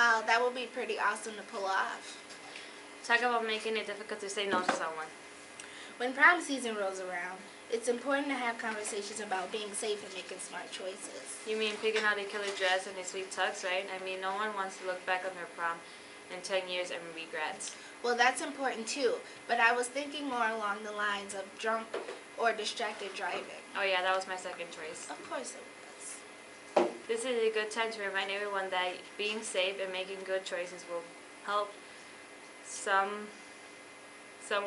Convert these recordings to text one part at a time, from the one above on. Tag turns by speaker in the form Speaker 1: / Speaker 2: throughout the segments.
Speaker 1: Wow, that would be pretty awesome to pull off.
Speaker 2: Talk about making it difficult to say no to someone.
Speaker 1: When prom season rolls around, it's important to have conversations about being safe and making smart choices.
Speaker 2: You mean picking out a killer dress and a sweet tux, right? I mean, no one wants to look back on their prom in 10 years and regrets.
Speaker 1: Well, that's important too, but I was thinking more along the lines of drunk or distracted driving.
Speaker 2: Oh yeah, that was my second choice.
Speaker 1: Of course it was.
Speaker 2: This is a good time to remind everyone that being safe and making good choices will help some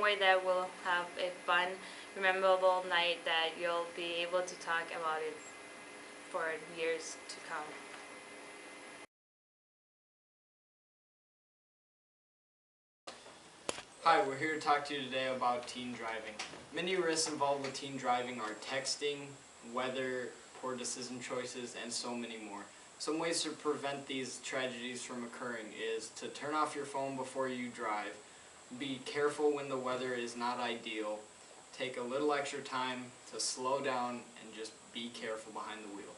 Speaker 2: way that will have a fun, memorable night that you'll be able to talk about it for years to come.
Speaker 3: Hi, we're here to talk to you today about teen driving. Many risks involved with teen driving are texting, weather, poor decision choices, and so many more. Some ways to prevent these tragedies from occurring is to turn off your phone before you drive, be careful when the weather is not ideal, take a little extra time to slow down, and just be careful behind the wheel.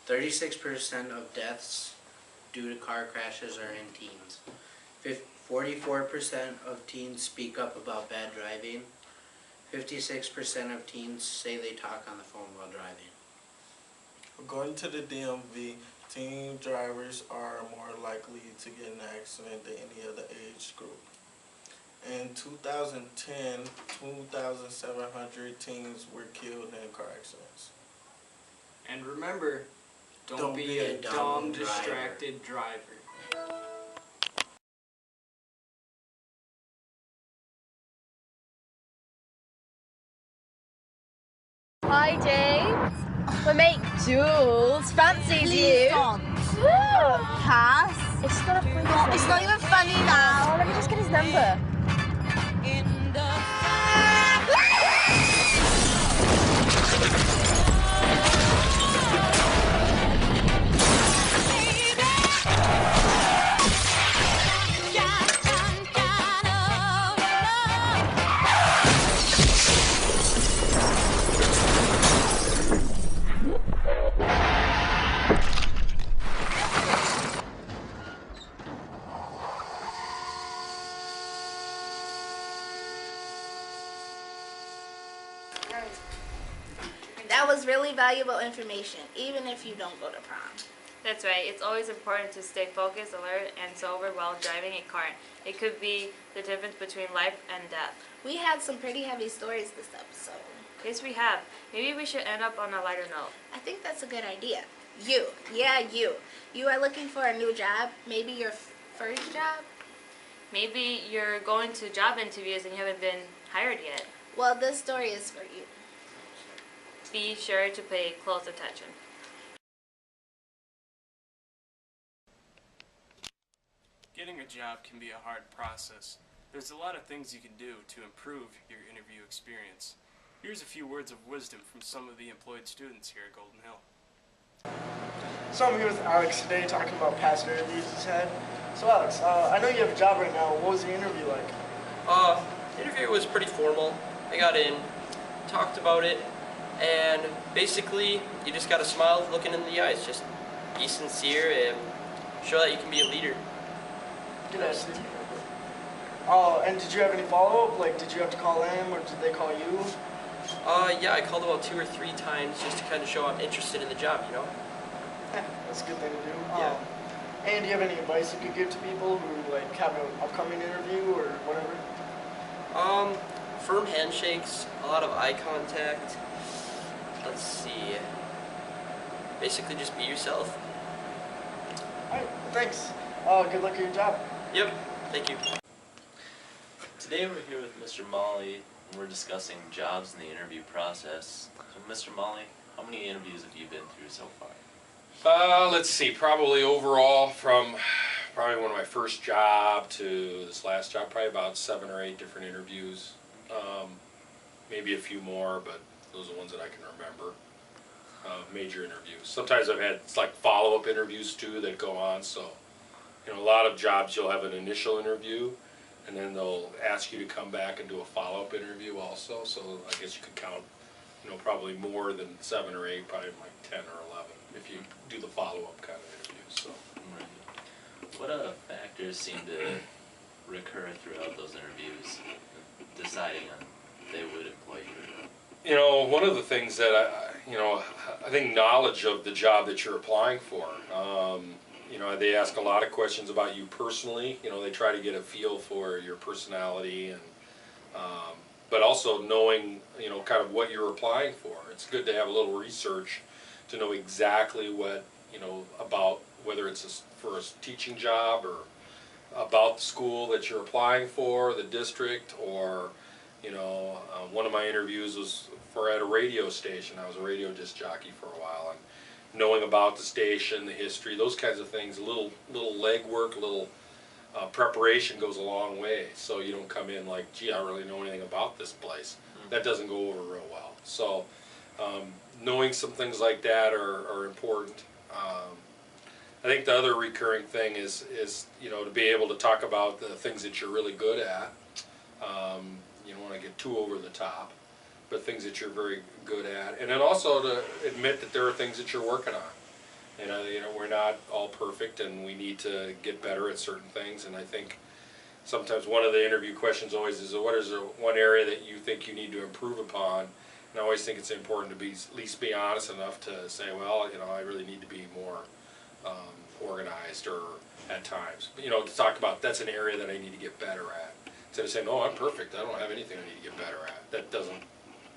Speaker 4: 36% of deaths due to car crashes are in teens. 44% of teens speak up about bad driving. 56% of teens say they talk on the phone while driving.
Speaker 5: According to the DMV, teen drivers are more likely to get in an accident than any other age group. In 2010, 2,700 teens were killed in car accidents.
Speaker 3: And remember, don't be a dumb, distracted driver.
Speaker 6: Hi, James. My mate Jules fancies you. Cass. It's not even funny now. Let me just get his number.
Speaker 1: That was really valuable information, even if you don't go to prom.
Speaker 2: That's right. It's always important to stay focused, alert, and sober while driving a car. It could be the difference between life and death.
Speaker 1: We had some pretty heavy stories this episode.
Speaker 2: Yes, we have. Maybe we should end up on a lighter note.
Speaker 1: I think that's a good idea. You are looking for a new job, maybe your first job?
Speaker 2: Maybe you're going to job interviews and you haven't been hired yet.
Speaker 1: Well, this story is for you.
Speaker 2: Be sure to pay close attention.
Speaker 7: Getting a job can be a hard process. There's a lot of things you can do to improve your interview experience. Here's a few words of wisdom from some of the employed students here at Golden Hill.
Speaker 8: So I'm here with Alex today talking about past interviews he's had. So Alex, I know you have a job right now. What was the interview like?
Speaker 9: The interview was pretty formal. I got in, talked about it, and basically you just gotta smile looking in the eyes. Just be sincere and show that you can be a leader.
Speaker 8: Yes. And did you have any follow-up? Like, did you have to call them or did they call you?
Speaker 9: Yeah, I called about 2 or 3 times just to kind of show I'm interested in the job, you know?
Speaker 8: Yeah, that's a good thing to do.
Speaker 9: Yeah.
Speaker 8: And do you have any advice you could give to people who like have an upcoming interview or whatever?
Speaker 9: Firm handshakes, a lot of eye contact. Let's see. Basically just be yourself.
Speaker 8: Alright, thanks. Good luck at your job.
Speaker 9: Yep, thank you.
Speaker 10: Today we're here with Mr. Molly and we're discussing jobs in the interview process. So Mr. Molly, how many interviews have you been through so far?
Speaker 11: Let's see, probably overall from probably one of my first job to this last job, probably about 7 or 8 different interviews. Maybe a few more, but those are the ones that I can remember. Major interviews. Sometimes I've had like follow-up interviews too that go on, so you know, a lot of jobs you'll have an initial interview and then they'll ask you to come back and do a follow-up interview also, so I guess you could count, you know, probably more than 7 or 8, probably like 10 or 11 if you do the follow-up kind of interviews. So.
Speaker 10: What factors seem to recur throughout those interviews, deciding on if they would employ you or not?
Speaker 11: You know, one of the things that I think knowledge of the job that you're applying for. You know, they ask a lot of questions about you personally. You know, they try to get a feel for your personality, and but also knowing, you know, kind of what you're applying for. It's good to have a little research to know exactly what, you know, about whether it's for a teaching job or about the school that you're applying for, the district, or, you know, one of my interviews was at a radio station. I was a radio disc jockey for a while, and knowing about the station, the history, those kinds of things, a little legwork, a little preparation goes a long way. So you don't come in like, gee, I don't really know anything about this place. That doesn't go over real well. So knowing some things like that are important. I think the other recurring thing is you know, to be able to talk about the things that you're really good at. You don't want to get too over the top, but things that you're very good at, and then also to admit that there are things that you're working on. You know, we're not all perfect, and we need to get better at certain things. And I think sometimes one of the interview questions always is, what is one area that you think you need to improve upon? And I always think it's important to at least be honest enough to say, well, you know, I really need to be more organized, or at times, you know, to talk about that's an area that I need to get better at. Instead of saying, oh, I'm perfect, I don't have anything I need to get better at. That doesn't,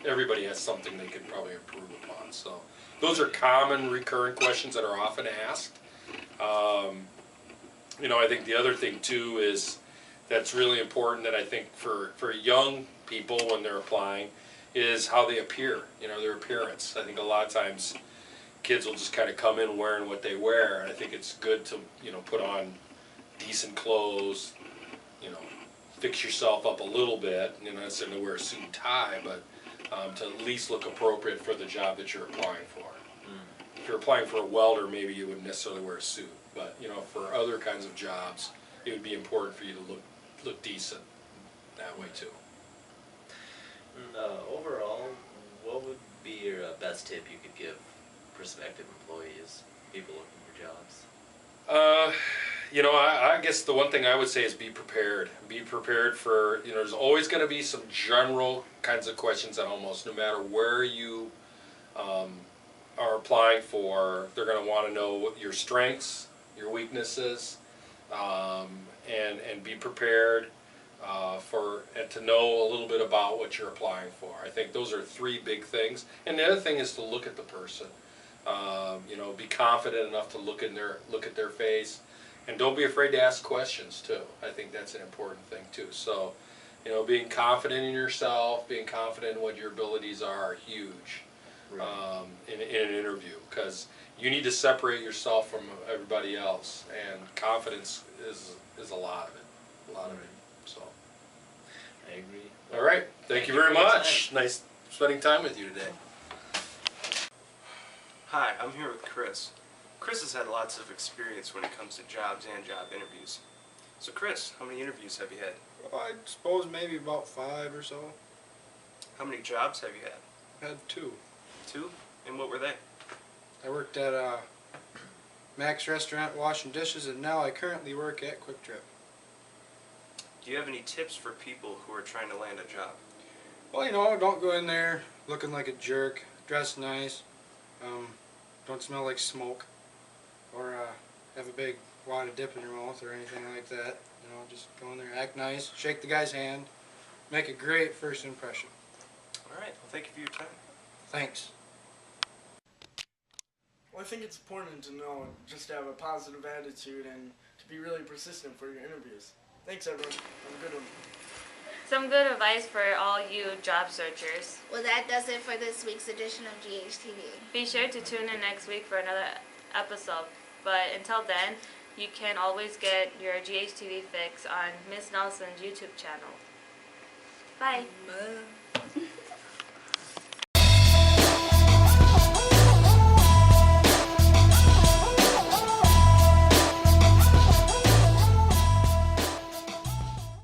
Speaker 11: everybody has something they could probably improve upon. So those are common recurring questions that are often asked. You know, I think the other thing too is that's really important, that I think for young people when they're applying, is how they appear, you know, their appearance. I think a lot of times kids will just kind of come in wearing what they wear, and I think it's good to, you know, put on decent clothes, you know, fix yourself up a little bit, you know, not necessarily wear a suit and tie, but to at least look appropriate for the job that you're applying for. If you're applying for a welder, maybe you wouldn't necessarily wear a suit, but, you know, for other kinds of jobs, it would be important for you to look decent that way too.
Speaker 10: And, overall, what would be your best tip you could give prospective employees, people looking for jobs?
Speaker 11: You know, I guess the one thing I would say is be prepared. Be prepared for, you know, there's always going to be some general kinds of questions that almost no matter where you are applying for, they're going to want to know your strengths, your weaknesses, and be prepared and to know a little bit about what you're applying for. I think those are three big things. And the other thing is to look at the person. You know, be confident enough to look at their face, and don't be afraid to ask questions too. I think that's an important thing too. So, you know, being confident in yourself, being confident in what your abilities are huge in an interview, because you need to separate yourself from everybody else, and confidence is a lot of it. So,
Speaker 10: I agree.
Speaker 11: All right, thank you very much. Nice spending time with you today.
Speaker 12: Hi, I'm here with Chris. Chris has had lots of experience when it comes to jobs and job interviews. So Chris, how many interviews have you had?
Speaker 13: Well, I suppose maybe about 5 or so.
Speaker 12: How many jobs have you had?
Speaker 13: Had 2.
Speaker 12: 2? And what were they?
Speaker 13: I worked at Mac's Restaurant washing dishes, and now I currently work at Quick Trip.
Speaker 12: Do you have any tips for people who are trying to land a job?
Speaker 13: Well, you know, don't go in there looking like a jerk. Dress nice. Don't smell like smoke, or have a big wad of dip in your mouth or anything like that. You know, just go in there, act nice, shake the guy's hand, make a great first impression.
Speaker 12: All right. Well, thank you for your time.
Speaker 13: Thanks.
Speaker 8: Well, I think it's important to know just to have a positive attitude and to be really persistent for your interviews. Thanks, everyone. Have a good one.
Speaker 2: Some good advice for all you job searchers.
Speaker 1: Well, that does it for this week's edition of GHTV.
Speaker 2: Be sure to tune in next week for another episode. But until then, you can always get your GHTV fix on Miss Nelson's YouTube channel. Bye.
Speaker 1: Bye.